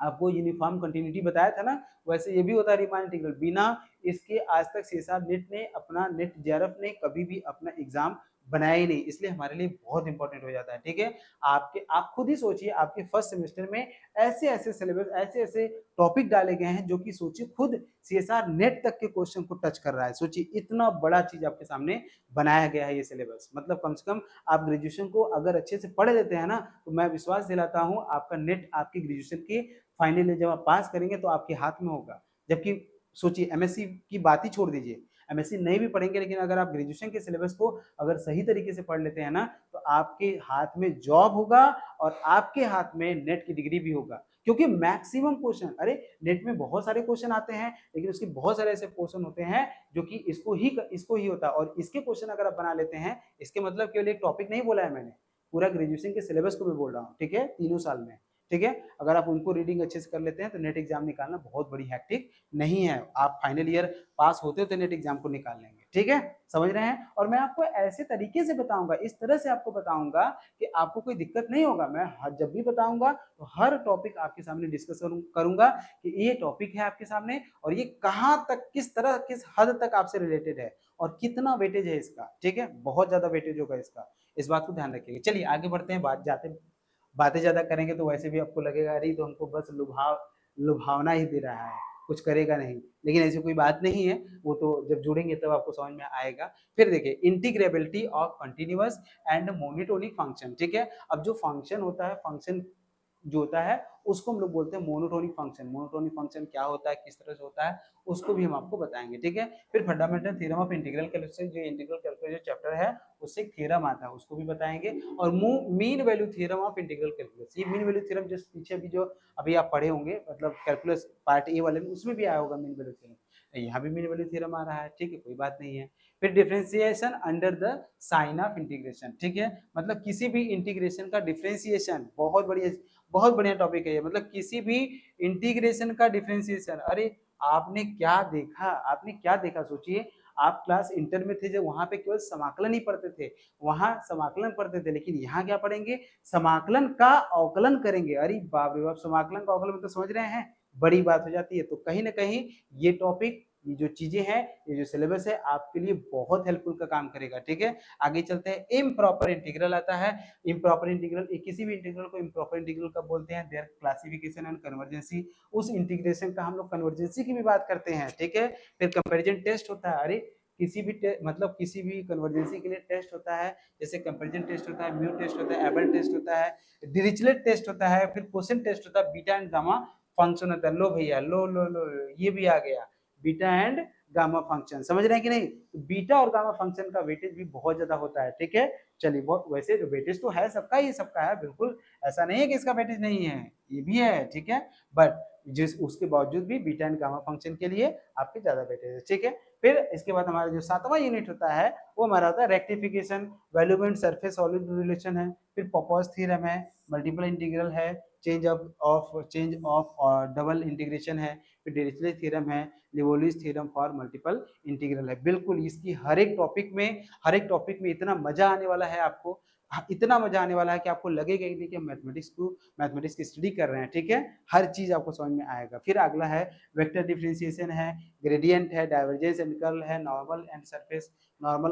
आपको यूनिफॉर्म कंटिन्यूटी बताया था ना, वैसे ये भी होता है रीमान इंटीग्रल। बिना इसके आज तक सीएसआर नेट ने अपना, नेट जेआरएफ ने कभी भी अपना एग्जाम बनाया ही नहीं, इसलिए हमारे लिए बहुत इंपॉर्टेंट हो जाता है, ठीक है? आप खुद ही सोचिए, आपके फर्स्ट सेमेस्टर में ऐसे ऐसे सिलेबस, ऐसे ऐसे टॉपिक डाले गए हैं जो कि सोचिए खुद सीएसआर नेट तक के क्वेश्चन को टच कर रहा है। सोचिए इतना बड़ा चीज आपके सामने बनाया गया है ये सिलेबस। मतलब कम से कम आप ग्रेजुएशन को अगर अच्छे से पढ़ लेते हैं ना, तो मैं विश्वास दिलाता हूँ आपका नेट आपकी ग्रेजुएशन की फाइनली जब आप पास करेंगे तो आपके हाथ में होगा। जबकि सोचिए एमएससी की बात ही छोड़ दीजिए, एमएससी नहीं भी पढ़ेंगे, लेकिन अगर आप ग्रेजुएशन के सिलेबस को अगर सही तरीके से पढ़ लेते हैं ना, तो आपके हाथ में जॉब होगा और आपके हाथ में नेट की डिग्री भी होगा। क्योंकि मैक्सिमम क्वेश्चन, अरे नेट में बहुत सारे क्वेश्चन आते हैं, लेकिन उसके बहुत सारे ऐसे क्वेश्चन होते हैं जो कि इसको ही होता है। और इसके क्वेश्चन अगर आप बना लेते हैं, इसके मतलब केवल एक टॉपिक नहीं बोला है मैंने, पूरा ग्रेजुएशन के सिलेबस को भी बोल रहा हूँ, ठीक है? तीनों साल में, ठीक है? अगर आप उनको रीडिंग अच्छे से कर लेते हैं तो नेट एग्जाम निकालना बहुत बड़ी हैक्टिक नहीं है। आप फाइनल ईयर पास होते हो तो नेट एग्जाम को निकाल लेंगे, ठीक है? समझ रहे हैं? और मैं आपको ऐसे तरीके से बताऊंगा, इस तरह से आपको बताऊंगा कि आपको कोई दिक्कत नहीं होगा। मैं जब भी बताऊंगा तो हर टॉपिक आपके सामने डिस्कस करूंगा कि ये टॉपिक है आपके सामने और ये कहाँ तक, किस तरह, किस हद तक आपसे रिलेटेड है और कितना वेटेज है इसका, ठीक है? बहुत ज्यादा वेटेज होगा इसका, इस बात को ध्यान रखिएगा। चलिए आगे बढ़ते हैं। बातें ज्यादा करेंगे तो वैसे भी आपको लगेगा अरे तो हमको बस लुभावना ही दे रहा है, कुछ करेगा नहीं, लेकिन ऐसी कोई बात नहीं है। वो तो जब जुड़ेंगे तब आपको समझ में आएगा। फिर देखिए, integrability of continuous and monotonic function, ठीक है? अब जो फंक्शन होता है, फंक्शन जो होता है उसको हम लोग बोलते हैं मोनोटोनिक फंक्शन। मोनोटोनिक फंक्शन क्या होता है, किस तरह से होता है, उसको भी हम आपको बताएंगे, ठीक है? फिर fundamental theorem of integral calculus, जो इंटीग्रल कैलकुलस जो चैप्टर है उससे एक थ्योरम आता है, उसको भी बताएंगे। और mean value theorem of integral calculus, ये मीन वैल्यू थ्योरम जिस पीछे भी जो अभी आप पढ़े होंगे, मतलब कैलकुलस पार्ट ए वाले में, उसमें भी आया होगा मीन वैल्यू थ्योरम। यहाँ भी मीन वैल्यू थ्योरम आ रहा है, ठीक है? कोई बात नहीं है। फिर differentiation under the sign of integration, ठीक है? मतलब किसी भी इंटीग्रेशन का डिफरेंशिएशन, बहुत बढ़िया टॉपिक है ये। मतलब किसी भी इंटीग्रेशन का डिफरेंशिएशन, अरे आपने क्या देखा, आपने क्या देखा? सोचिए, आप क्लास इंटर में थे जब, वहां पे केवल समाकलन ही पढ़ते थे, वहां समाकलन पढ़ते थे, लेकिन यहाँ क्या पढ़ेंगे? समाकलन का अवकलन करेंगे। अरे बाप रे बाप, समाकलन का अवकलन तो समझ रहे हैं, बड़ी बात हो जाती है। तो कहीं ना कहीं ये टॉपिक ये जो चीजें हैं, ये जो सिलेबस है आपके लिए बहुत हेल्पफुल का काम करेगा। ठीक है, आगे चलते हैं। इम्प्रॉपर इंटीग्रल आता है। इम्प्रॉपर इंटीग्रल, किसी भी इंटीग्रल को इम्प्रॉपर इंटीग्रल कब बोलते हैं? There classification and convergency. उस इंटीग्रेशन का हम लोग कन्वर्जेंसी की भी बात करते हैं। ठीक है, फिर कंपैरिजन टेस्ट होता है। अरे किसी भी मतलब किसी भी कन्वर्जेंसी के लिए टेस्ट होता है, जैसे कंपैरिजन टेस्ट होता है, म्यू टेस्ट होता है, एबल टेस्ट होता है, डिरिचलेट टेस्ट होता है, फिर क्वोशिएंट टेस्ट होता है, बीटा एंड गामा फंक्शन होता है। लो भैया, लो ये भी आ गया, बीटा एंड गामा फंक्शन। समझ रहे हैं कि नहीं? तो बीटा और गामा फंक्शन का वेटेज भी बहुत ज्यादा होता है। ठीक है, चलिए, बहुत वैसे जो वेटेज तो है सबका, ये सबका है, बिल्कुल ऐसा नहीं है कि इसका वेटेज नहीं है, ये भी है। ठीक है, बट जिस उसके बावजूद भी बीटा एंड गामा फंक्शन के लिए आपके ज्यादा वेटेज है। ठीक है, फिर इसके बाद हमारा जो 7वां यूनिट होता है वो हमारा होता है rectification, volume and surface solid relation है, फिर पॉपोस थ्योरम है, मल्टीपल इंटीग्रल है, चेंज ऑफ डबल इंटीग्रेशन है, फिर डिरिचलेट थ्योरम है, लिवोलिस थ्योरम फॉर मल्टीपल इंटीग्रल है। बिल्कुल इसकी हर एक टॉपिक में इतना मजा आने वाला है आपको, इतना मजा आने वाला है कि आपको लगेगा ही नहीं कि हम मैथमेटिक्स की स्टडी कर रहे हैं। ठीक है, हर चीज आपको समझ में आएगा। फिर अगला है वेक्टर डिफरेंशिएशन है, ग्रेडियंट है, डाइवर्जेंस एंड कर्ल है, नॉर्मल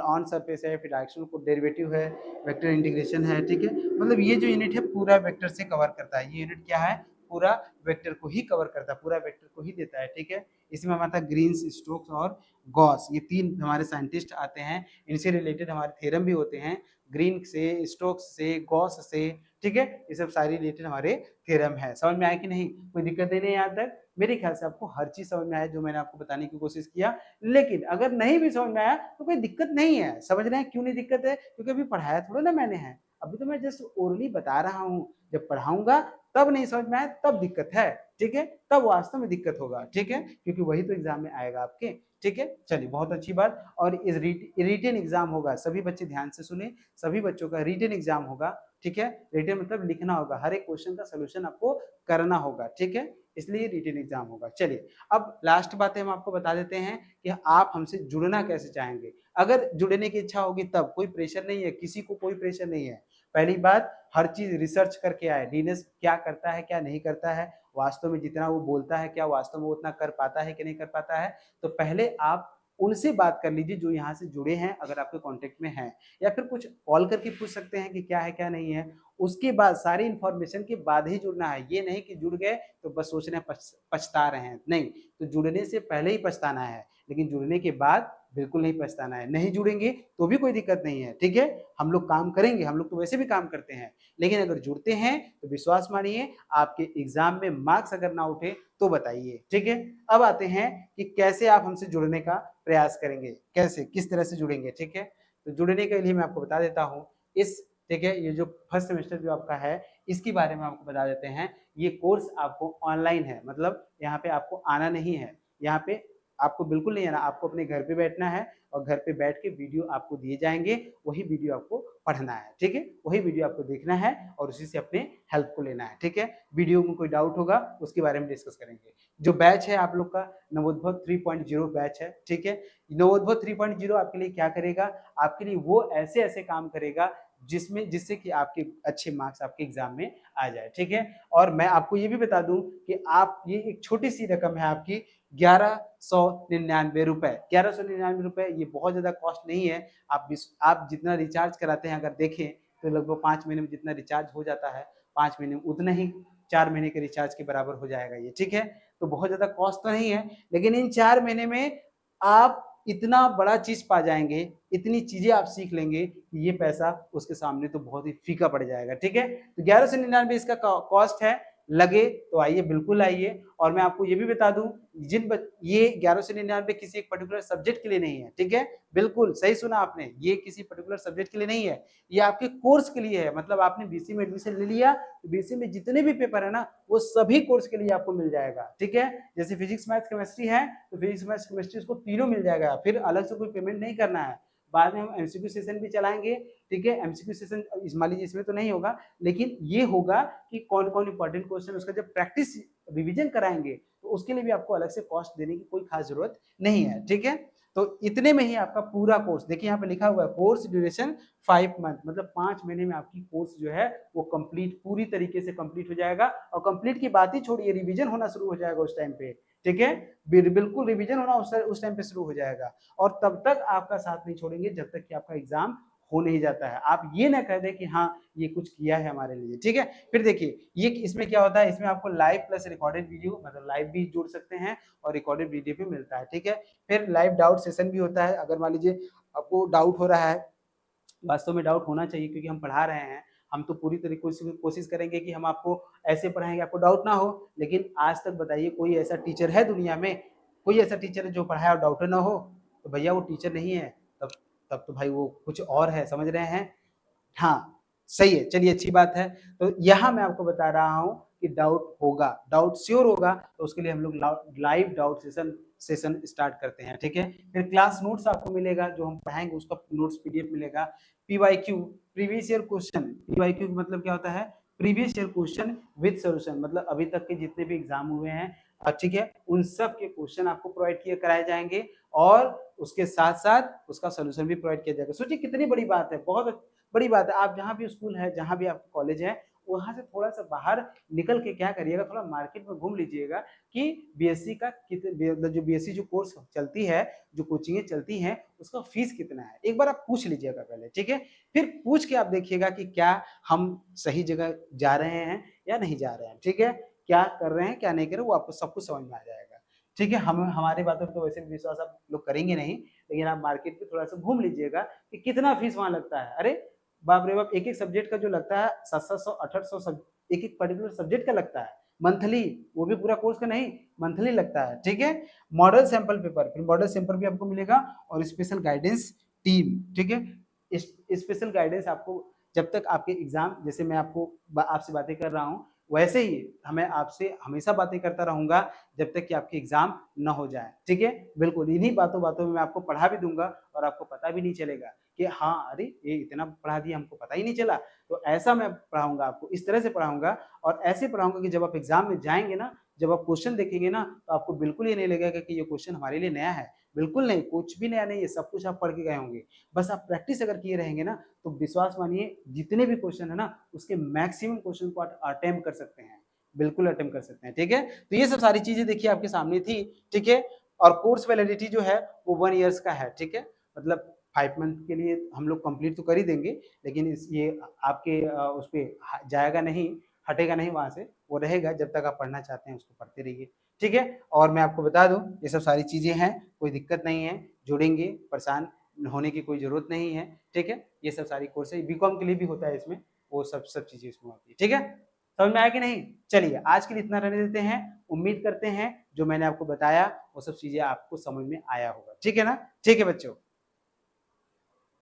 ऑन सरफेस है, फिर डायरेक्शनल को डेरिवेटिव है, वेक्टर इंटीग्रेशन है। ठीक है, मतलब ये जो यूनिट है पूरा वेक्टर से कवर करता है। ये यूनिट क्या है? पूरा वेक्टर को ही कवर करता है, पूरा वेक्टर को ही देता है। ठीक है, इसमें हमारा ग्रीन्स, स्टोक्स और गॉस, ये 3 हमारे साइंटिस्ट आते हैं, इनसे रिलेटेड हमारे थ्योरम भी होते हैं, ग्रीन से, स्टोक्स से, गॉस से। ठीक है, ये सब सारी रिलेटेड हमारे थ्योरम है। समझ में आया कि नहीं? कोई दिक्कत नहीं है यहाँ तक? मेरे ख्याल से आपको हर चीज समझ में आया जो मैंने आपको बताने की कोशिश किया। लेकिन अगर नहीं भी समझ में आया तो कोई दिक्कत नहीं है। समझ रहे हैं क्यों नहीं दिक्कत है? क्योंकि अभी पढ़ाया थोड़ा ना मैंने है, अभी तो मैं जस्ट ओरली बता रहा हूँ। जब पढ़ाऊंगा तब नहीं समझ में आया तब दिक्कत है। ठीक है, तब वास्तव में दिक्कत होगा। ठीक है, क्योंकि वही तो एग्जाम में आएगा आपके। ठीक है, चलिए, बहुत अच्छी बात। और इस रिटन एग्जाम होगा, सभी बच्चे ध्यान से सुने, सभी बच्चों का रिटन एग्जाम होगा। ठीक है, रिटन मतलब लिखना होगा, हर एक क्वेश्चन का सोल्यूशन आपको करना होगा। ठीक है, इसलिए रिटन एग्जाम होगा। चलिए, अब लास्ट बातें हम आपको बता देते हैं कि आप हमसे जुड़ना कैसे चाहेंगे। अगर जुड़ने की इच्छा होगी तब, कोई प्रेशर नहीं है, किसी को कोई प्रेशर नहीं है। पहली बात, हर चीज रिसर्च करके आए, डीनेस क्या करता है क्या नहीं करता है, वास्तव में जितना वो बोलता है क्या वास्तव में वो उतना कर पाता है कि नहीं कर पाता है। तो पहले आप उनसे बात कर लीजिए जो यहाँ से जुड़े हैं, अगर आपके कांटेक्ट में हैं, या फिर कुछ कॉल करके पूछ सकते हैं कि क्या है क्या नहीं है। उसके बाद सारी इंफॉर्मेशन के बाद ही जुड़ना है। ये नहीं कि जुड़ गए तो बस सोच रहे हैं पछता रहे हैं, नहीं। तो जुड़ने से पहले ही पछताना है, लेकिन जुड़ने के बाद बिल्कुल नहीं पछताना है। नहीं जुड़ेंगे तो भी कोई दिक्कत नहीं है। ठीक है, हम लोग काम करेंगे, हम लोग तो वैसे भी काम करते हैं, लेकिन अगर जुड़ते हैं तो विश्वास मानिए आपके एग्जाम में मार्क्स अगर ना उठे तो बताइए। ठीक है, अब आते हैं कि कैसे आप हमसे जुड़ने का प्रयास करेंगे, कैसे किस तरह से जुड़ेंगे। ठीक है, तो जुड़ने के लिए मैं आपको बता देता हूँ इस, ठीक है, ये जो फर्स्ट सेमेस्टर जो आपका है इसके बारे में आपको बता देते हैं। ये कोर्स आपको ऑनलाइन है, मतलब यहाँ पे आपको आना नहीं है, यहाँ पे आपको बिल्कुल नहीं आना, आपको अपने घर पे बैठना है और घर पे बैठ के वीडियो आपको दिए जाएंगे, वही वीडियो आपको पढ़ना है। ठीक है, वही वीडियो आपको देखना है और उसी से अपने हेल्प को लेना है। ठीक है, वीडियो में कोई डाउट होगा उसके बारे में डिस्कस करेंगे। जो बैच है आप लोग का नवोद्भव 3.0 बैच है। ठीक है, नवोद्भव 3.0 आपके लिए क्या करेगा? आपके लिए वो ऐसे ऐसे काम करेगा जिससे कि आपके अच्छे मार्क्स आपके एग्जाम में आ जाए। ठीक है, और मैं आपको ये भी बता दूं कि आप, ये एक छोटी सी रकम है आपकी, 1199 रुपए। 1199 रुपए, ये बहुत ज्यादा कॉस्ट नहीं है। आप जितना रिचार्ज कराते हैं अगर देखें तो लगभग 5 महीने में जितना रिचार्ज हो जाता है, 5 महीने में उतना ही 4 महीने के रिचार्ज के बराबर हो जाएगा ये। ठीक है, तो बहुत ज्यादा कॉस्ट तो नहीं है, लेकिन इन 4 महीने में आप इतना बड़ा चीज पा जाएंगे, इतनी चीजें आप सीख लेंगे कि ये पैसा उसके सामने तो बहुत ही फीका पड़ जाएगा। ठीक है, तो 1199 इसका कॉस्ट है। लगे तो आइए, बिल्कुल आइए। और मैं आपको ये भी बता दूं, ये 1199 किसी एक पर्टिकुलर सब्जेक्ट के लिए नहीं है। ठीक है, बिल्कुल सही सुना आपने, ये किसी पर्टिकुलर सब्जेक्ट के लिए नहीं है, ये आपके कोर्स के लिए है। मतलब आपने बीसी में एडमिशन ले लिया तो बीसी में जितने भी पेपर है ना वो सभी कोर्स के लिए आपको मिल जाएगा। ठीक है, जैसे फिजिक्स मैथ्स केमिस्ट्री है तो फिजिक्स मैथ्स केमिस्ट्री उसको तीनों मिल जाएगा, फिर अलग से कोई पेमेंट नहीं करना है। बाद में हम एमसीक्यू सेशन भी चलाएंगे। ठीक है, एमसीक्यू सेशन मान लीजिए इसमें तो नहीं होगा, लेकिन ये होगा कि कौन कौन इंपॉर्टेंट क्वेश्चन उसका जब प्रैक्टिस रिवीजन कराएंगे तो उसके लिए भी आपको अलग से कॉस्ट देने की कोई खास जरूरत नहीं है। ठीक है, तो इतने में ही आपका पूरा कोर्स, देखिए यहाँ पे लिखा हुआ है कोर्स ड्यूरेशन 5 मंथ, मतलब 5 महीने में आपकी कोर्स जो है वो कंप्लीट, पूरी तरीके से कंप्लीट हो जाएगा। और कंप्लीट की बात ही छोड़िए, रिवीजन होना शुरू हो जाएगा उस टाइम पे। ठीक है, बिल्कुल रिवीजन होना उस टाइम पे शुरू हो जाएगा, और तब तक आपका साथ नहीं छोड़ेंगे जब तक कि आपका एग्जाम हो नहीं जाता है। आप ये ना कह दें कि हाँ ये कुछ किया है हमारे लिए, ठीक है। फिर देखिए ये इसमें क्या होता है, इसमें आपको लाइव प्लस रिकॉर्डेड वीडियो, मतलब लाइव भी जुड़ सकते हैं और रिकॉर्डेड वीडियो भी मिलता है, ठीक है। फिर लाइव डाउट सेशन भी होता है, अगर मान लीजिए आपको डाउट हो रहा है, वास्तव में डाउट होना चाहिए क्योंकि हम पढ़ा रहे हैं, हम तो पूरी तरीके से कोशिश करेंगे कि हम आपको ऐसे पढ़ाएंगे आपको डाउट ना हो, लेकिन आज तक बताइए कोई ऐसा टीचर है दुनिया में, कोई ऐसा टीचर है जो पढ़ाया और डाउट ना हो? तो भैया वो टीचर नहीं है, तब तब तो भाई वो कुछ और है, समझ रहे हैं? हाँ, सही है, चलिए अच्छी बात है। तो यहाँ मैं आपको बता रहा हूँ कि डाउट होगा, डाउट श्योर होगा, तो उसके लिए हम लोग लाइव डाउट सेशन स्टार्ट करते हैं, ठीक है। फिर क्लास नोट्स आपको मिलेगा, जो हम पढ़ाएंगे उसका नोट्स पीडीएफ मिलेगा। PYQ, previous year question, PYQ मतलब क्या होता है, previous year question with solution, मतलब अभी तक के जितने भी एग्जाम हुए हैं, ठीक है, उन सब के क्वेश्चन आपको प्रोवाइड किए कराए जाएंगे, और उसके साथ साथ उसका सोल्यूशन भी प्रोवाइड किया जाएगा। सोचिए कितनी बड़ी बात है, बहुत बड़ी बात है। आप जहाँ भी स्कूल है, जहाँ भी आपका कॉलेज है, वहाँ से थोड़ा सा बाहर निकल के क्या करिएगा, थोड़ा मार्केट में घूम लीजिएगा कि बीएससी का कितने, जो बीएससी जो कोर्स चलती है, जो कोचिंगें चलती हैं, उसका फीस कितना है, एक बार आप पूछ लीजिएगा पहले, ठीक है। फिर पूछ के आप देखिएगा कि क्या हम सही जगह जा रहे हैं या नहीं जा रहे हैं, ठीक है, क्या कर रहे हैं क्या नहीं कर रहे, वो आपको सब कुछ समझ में आ जाएगा, ठीक है। हम हमारी बातों पर तो वैसे भी विश्वास आप लोग करेंगे नहीं, लेकिन आप मार्केट में थोड़ा सा घूम लीजिएगा कि कितना फीस वहाँ लगता है। अरे बाप रे बाप, एक एक सब्जेक्ट का जो लगता है 700 800, एक एक पर्टिकुलर सब्जेक्ट का लगता है मंथली, वो भी पूरा कोर्स का नहीं, मंथली लगता है, ठीक है। मॉडल सैंपल पेपर, फिर मॉडल सैंपल भी आपको मिलेगा, और स्पेशल गाइडेंस टीम, ठीक है। स्पेशल गाइडेंस आपको जब तक आपके एग्जाम, जैसे मैं आपको आपसे बातें कर रहा हूँ, वैसे ही हमें आपसे हमेशा बातें करता रहूंगा जब तक कि आपके एग्जाम न हो जाए, ठीक है। बिल्कुल इन्हीं बातों बातों में मैं आपको पढ़ा भी दूंगा, और आपको पता भी नहीं चलेगा कि हाँ अरे ये इतना पढ़ा दिया हमको पता ही नहीं चला। तो ऐसा मैं पढ़ाऊंगा आपको, इस तरह से पढ़ाऊंगा, और ऐसे पढ़ाऊंगा कि जब आप एग्जाम में जाएंगे ना, जब आप क्वेश्चन देखेंगे ना, तो आपको बिल्कुल ये नहीं लगेगा कि ये क्वेश्चन हमारे लिए नया है, बिल्कुल नहीं, कुछ भी नया नहीं है, सब कुछ आप पढ़ के गए होंगे। बस आप प्रैक्टिस अगर किए रहेंगे ना, तो विश्वास मानिए जितने भी क्वेश्चन है ना, उसके मैक्सिमम क्वेश्चन को अटेम्प्ट कर सकते हैं, बिल्कुल अटेम्प्ट कर सकते हैं, ठीक है। तो ये सब सारी चीजें देखिए आपके सामने थी, ठीक है। और कोर्स वैलिडिटी जो है वो 1 ईयर्स का है, ठीक है, मतलब 5 मंथ के लिए हम लोग कंप्लीट तो कर ही देंगे, लेकिन ये आपके उस पर जाएगा नहीं, हटेगा नहीं वहां से, वो रहेगा जब तक आप पढ़ना चाहते हैं उसको पढ़ते रहिए, ठीक है। और मैं आपको बता दूं ये सब सारी चीजें हैं, कोई दिक्कत नहीं है, जुड़ेंगे, परेशान होने की कोई जरूरत नहीं है, ठीक है। ये सब सारी कोर्स है, बीकॉम के लिए भी होता है इसमें, वो सब चीजें इसमें होती है, ठीक है। समझ में आया कि नहीं? चलिए आज के लिए इतना रहने देते हैं, उम्मीद करते हैं जो मैंने आपको बताया वो सब चीजें आपको समझ में आया होगा, ठीक है ना। ठीक है बच्चों।